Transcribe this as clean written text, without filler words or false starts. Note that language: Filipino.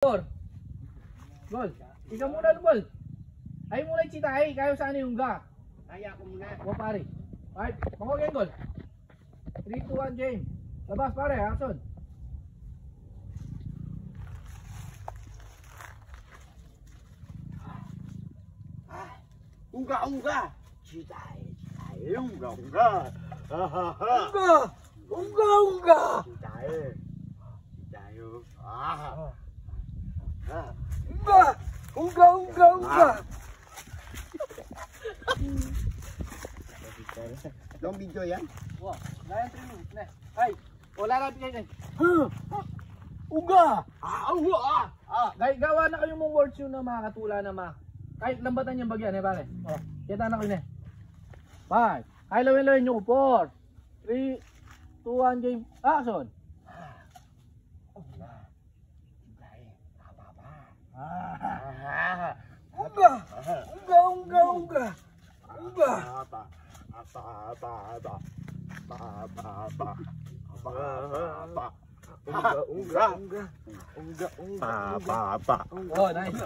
Gol. Ikaw muna, Gol. Ay muna yung chita, ay. Kayo saan yung ga? Kaya ko muna. O, pare. Alright, makuha yung gol. 3, 2, 1, game. Labas, pare, action. Unga. Chitae. Unga. Unga. Chitae. Unga. Long video yan? Wow, layan 3 minutes na. Ay, wala na pinay. Unga. Gawa na kayo mong words yun na makakatula na kahit lambatan yung bagyan, pare. Oh, kita na kayo na. 5. Ay, lawin nyo. 4, 3, 2, 1, game. Action. Unga. Oh, nice.